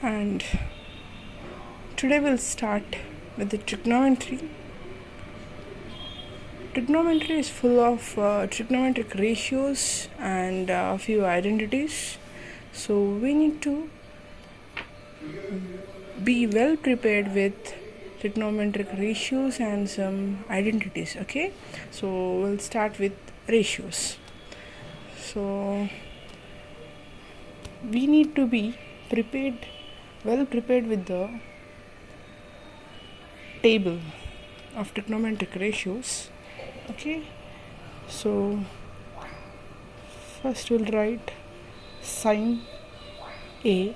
And today we'll start with the trigonometry. Trigonometry is full of trigonometric ratios and a few identities. So we need to be well prepared with trigonometric ratios and some identities. Okay, so we'll start with ratios. So we need to be well prepared with the table of trigonometric ratios. Okay, so first we'll write sine A.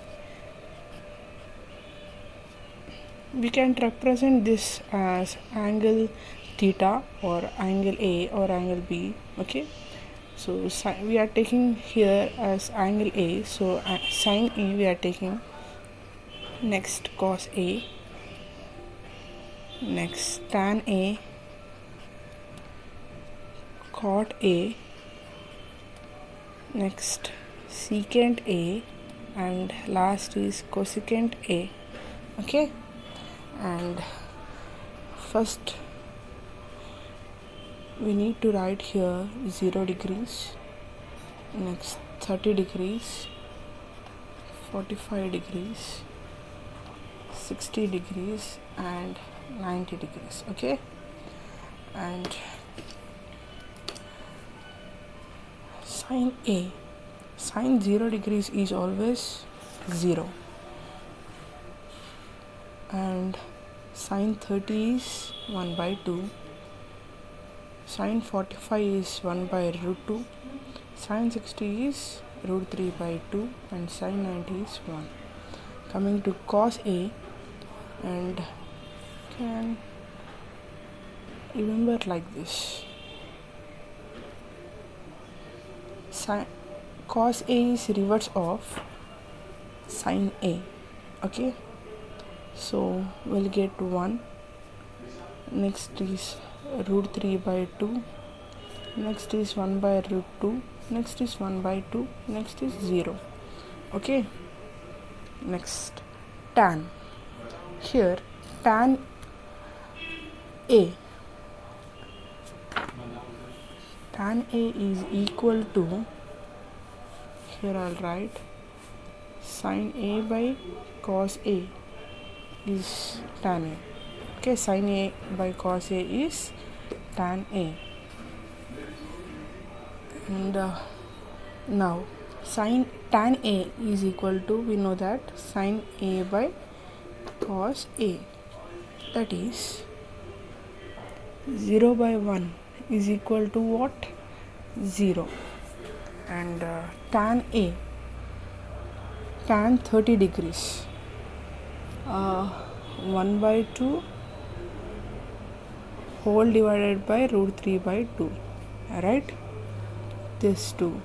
We can represent this as angle theta or angle A or angle B. Okay, so we are taking here as angle A, so sine A we are taking. Next cos A, next tan A, cot A, next secant A, and last is cosecant A. Okay, and first we need to write here 0 degrees, next 30 degrees, 45 degrees, 60 degrees and 90 degrees. Okay, and sine A, sine 0 degrees is always 0, and sine 30 is 1 by 2, sine 45 is 1 by root 2, sine 60 is root 3 by 2, and sine 90 is 1. Coming to cos A, and can remember like this. Cos A is reverse of sine A. Okay, so we'll get 1. Next is root 3 by 2, next is 1 by root 2, next is 1 by 2, next is 0. Okay, next tan. Here tan A is equal to, here I'll write sine A by cos A is tan A. Okay, sine A by cos A is tan A. And now tan A is equal to, we know that sine A by cos A, that is 0 by 1 is equal to what? 0. And tan A, tan 30 degrees, 1 by 2 whole divided by root 3 by 2, right? This 2.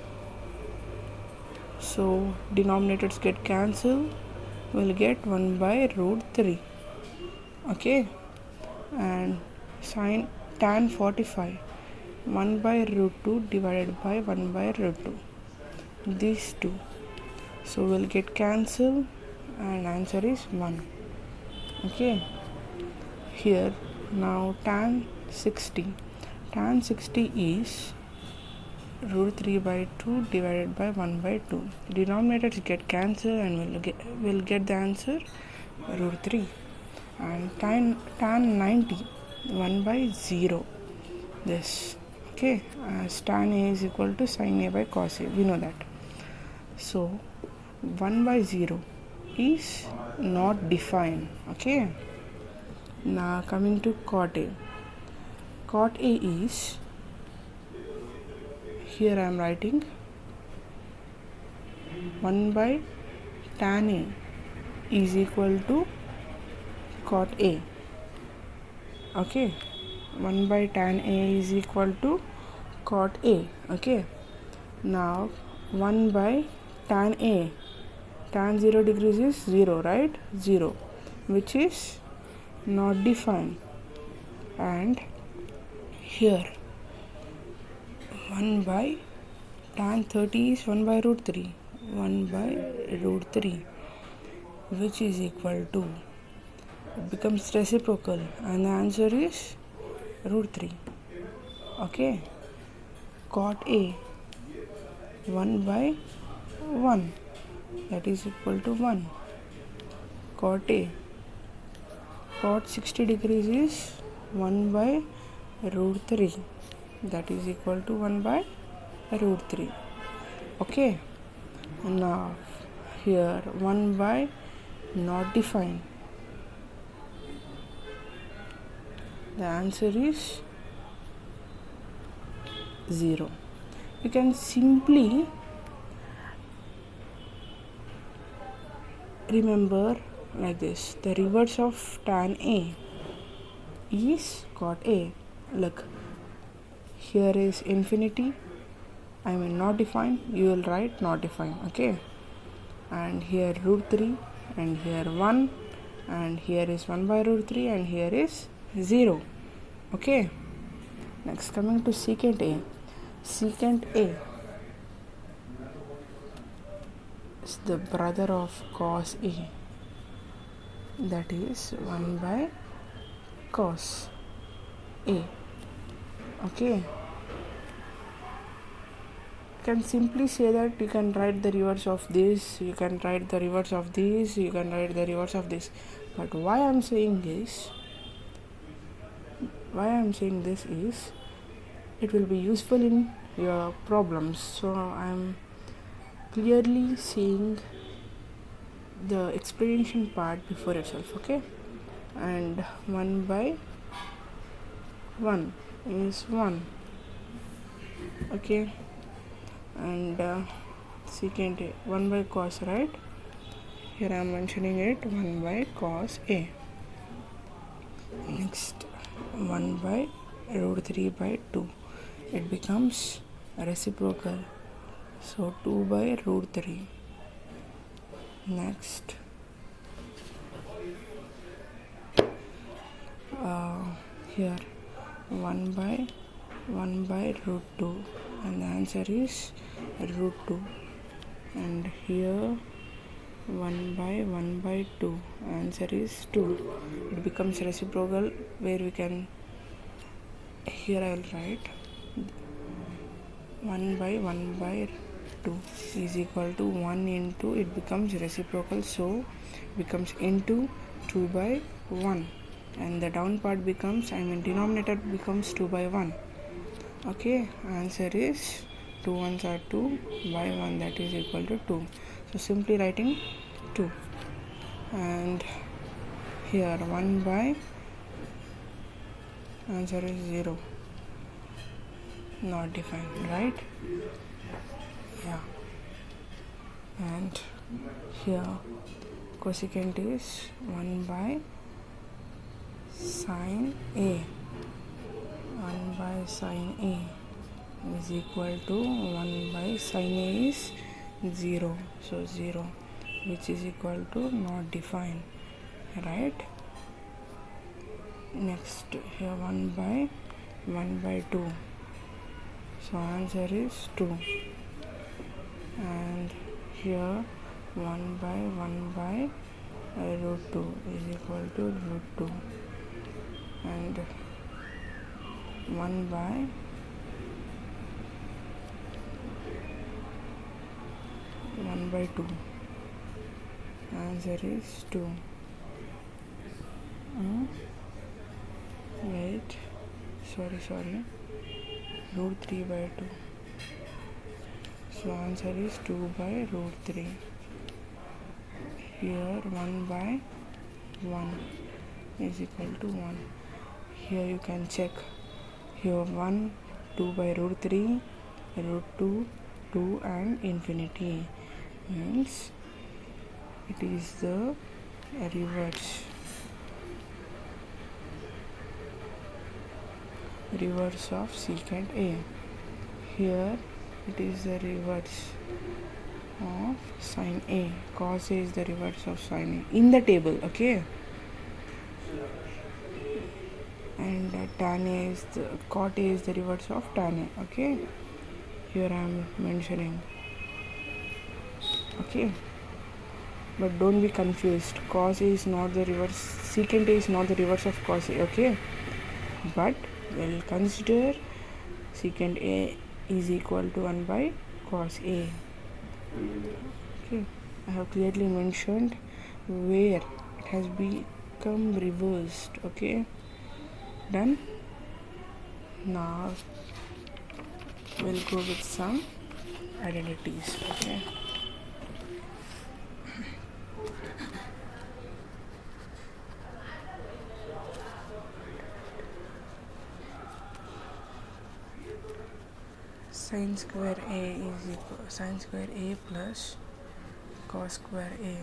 So denominators get cancelled, we'll get 1 by root 3. Okay, and tan 45, 1 by root 2 divided by 1 by root 2, these 2. So we'll get cancelled and answer is 1. Okay, here now tan 60. Tan 60 is root 3 by 2 divided by 1 by 2. Denominators get cancelled and we'll get the answer root 3. And tan 90, 1 by 0, this. Okay, as tan A is equal to sine A by cos A, we know that. So 1 by 0 is not defined. Okay, now coming to cot A. Cot A is, here I am writing 1 by tan A is equal to cot A. Okay, 1 by tan A is equal to cot A. Okay, now 1 by tan A, tan 0 degrees is 0, right? 0, which is not defined. And here 1 by tan 30 is 1 by root 3, 1 by root 3. which is equal to, it becomes reciprocal, and the answer is root 3. Okay, cot A 1 by 1, that is equal to 1. Cot A, cot 60 degrees is 1 by root 3, that is equal to 1 by root 3. Okay, now here 1 by not defined, the answer is 0. You can simply remember like this: the reverse of tan A is cot A. Look, here is infinity, not defined, you will write not defined. Okay, and here root 3, and here 1, and here is 1 by root 3, and here is 0. Okay, next coming to secant A. Secant A is the brother of cos A, that is 1 by cos A. Okay, you can simply say that you can write the reverse of this, you can write the reverse of this, you can write the reverse of this. But why I am saying this is it will be useful in your problems. So I am clearly saying the explanation part before itself. Okay, and 1 by 1 is 1. Okay, and secant A 1 by cos, right? Here I am mentioning it 1 by cos A. Next 1 by root 3 by 2, it becomes reciprocal, so 2 by root 3. Next here 1 by root 2, and the answer is root 2. And here 1 by 2, answer is 2. It becomes reciprocal, where we can, here I will write 1 by 2 is equal to 1 into, it becomes reciprocal, so becomes into 2 by 1, and the down part becomes, denominator becomes 2 by 1. Okay, answer is 2 ones are 2 by 1, that is equal to 2. So simply writing 2, and here 1 by, answer is 0, not defined, right? Yeah, and here cosecant is 1 by sine A. 1 by sine A is equal to 1 by sine A is 0, so 0, which is equal to not defined, right? Next here 1 by 2, so answer is 2, and here 1 by root 2 is equal to root 2, and 1 by one by 2, answer is 2. Wait, sorry, root 3 by 2, so answer is 2 by root 3. Here 1 by 1 is equal to 1. Here you can check, here 1, 2 by root 3, root 2, 2 and infinity, means it is the reverse of secant A. Here it is the reverse of sine A. Cos A is the reverse of sine A in the table. Okay, and tan A is the, cot A is the reverse of tan A. Okay, here I am mentioning. Okay, but don't be confused. Cos A is not the reverse, secant A is not the reverse of cos A, okay? But we'll consider secant A is equal to 1 by cos A. Okay, I have clearly mentioned where it has become reversed, okay? Done. Now we'll go with some identities, okay? Sin square A is equal sin square A plus cos square A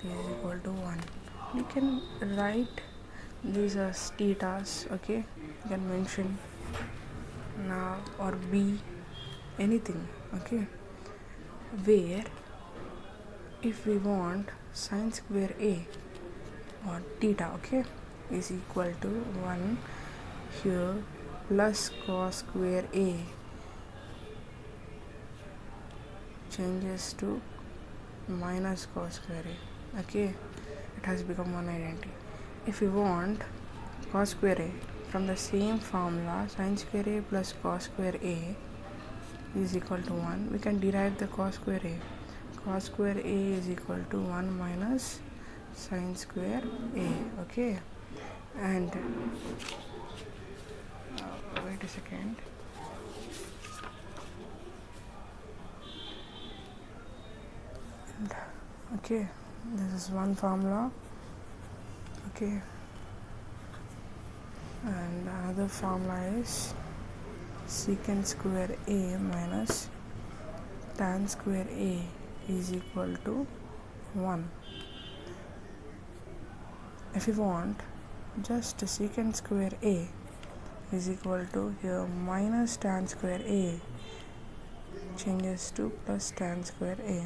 is equal to 1. You can write these as thetas, okay? You can mention now or B, anything, okay? Where if we want sin square A or theta, okay, is equal to 1 here plus cos square A changes to minus cos square A, okay? It has become one identity. If we want cos square A, from the same formula sin square A plus cos square A is equal to 1, we can derive the cos square A. Cos square A is equal to 1 minus sin square A, okay? And wait a second. Okay, this is one formula, okay, and another formula is secant square A minus tan square A is equal to 1. If you want just secant square A is equal to here minus tan square A changes to plus tan square A,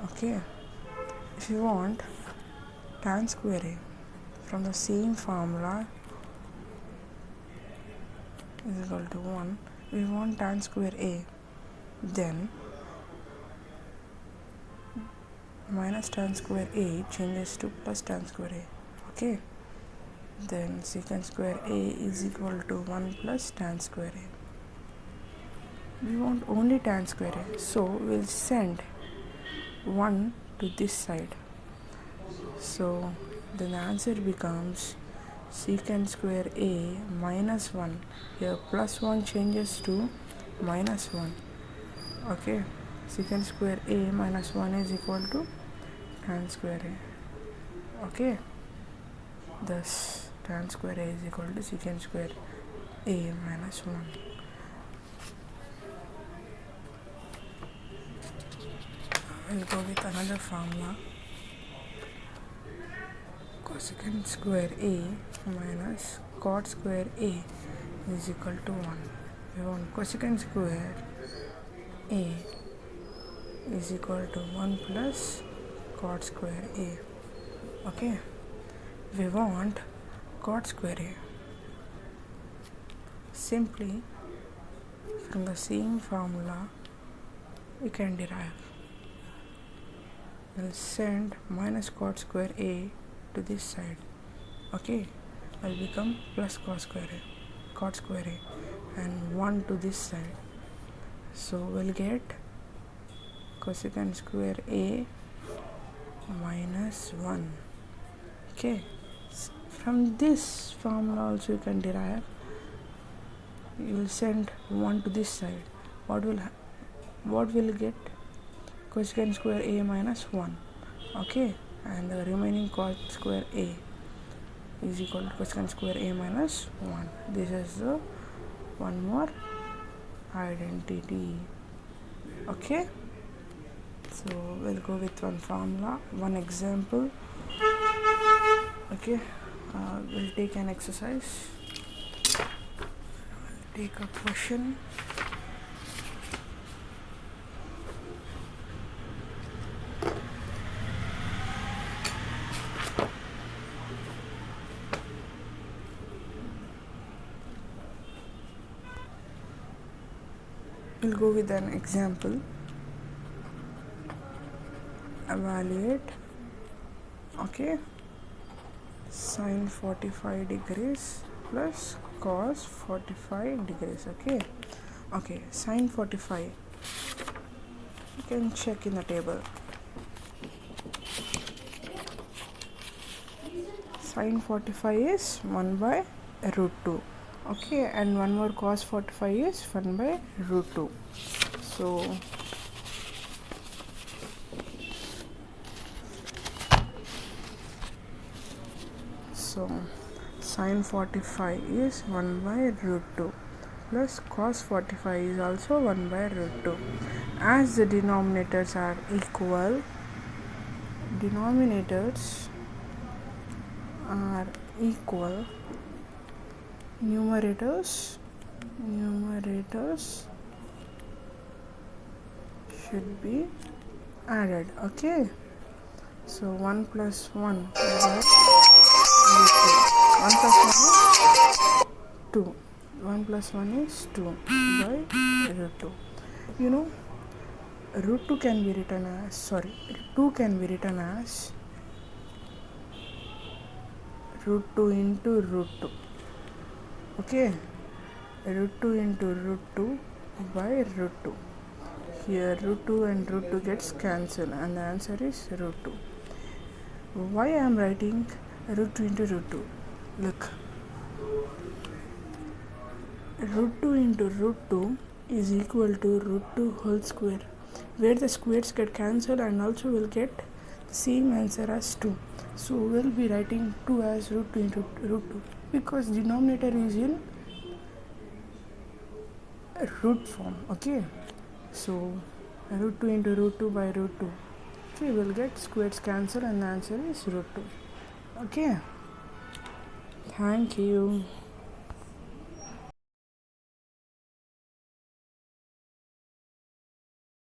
okay? If you want tan square A from the same formula is equal to 1, we want tan square A, then minus tan square A changes to plus tan square A, okay? Then secant square A is equal to 1 plus tan square A. We want only tan square A, so we'll send 1 to this side. So then the answer becomes secant square A minus 1. Here plus 1 changes to minus 1. Okay, secant square A minus 1 is equal to tan square A. Okay, thus tan square A is equal to secant square A minus 1. We'll go with another formula. Cosecant square A minus cot square A is equal to 1. We want cosecant square A is equal to 1 plus cot square A. Okay, we want cot square A. Simply from the same formula we can derive. We'll send minus cot square A to this side. Okay, will become plus cot square A and 1 to this side. So we'll get cosecant square A minus 1. Okay, from this formula also you can derive. You will send 1 to this side. What will get? Cosecant square A minus 1. Okay, and the remaining cot square A is equal to cosecant square A minus 1. This is the one more identity. Okay, so we'll go with one formula, one example. Okay, we'll take an exercise. We'll take a question. We'll go with an example. evaluate, okay, sine 45 degrees plus cos 45 degrees. Okay, sine 45 you can check in the table. Sine 45 is 1 by root 2, okay, and one more cos 45 is 1 by root 2. So sine 45 is 1 by root 2 plus cos 45 is also 1 by root 2. As the denominators are equal, numerators should be added, okay. So 1 plus 1 by root 2. 1 plus 1 is 2 by root 2. You know, root 2 can be written as, 2 can be written as root 2 into root 2, okay, root 2 into root 2 by root 2. Here root 2 and root 2 gets cancelled and the answer is root 2. Why I am writing root 2 into root 2? Look, root 2 into root 2 is equal to root 2 whole square, where the squares get cancelled and also will get the same answer as 2. So we'll be writing 2 as root 2 into root 2 because denominator is in root form, okay. So root 2 into root 2 by root 2, okay, we'll get squares cancel and the answer is root 2, okay. Thank you.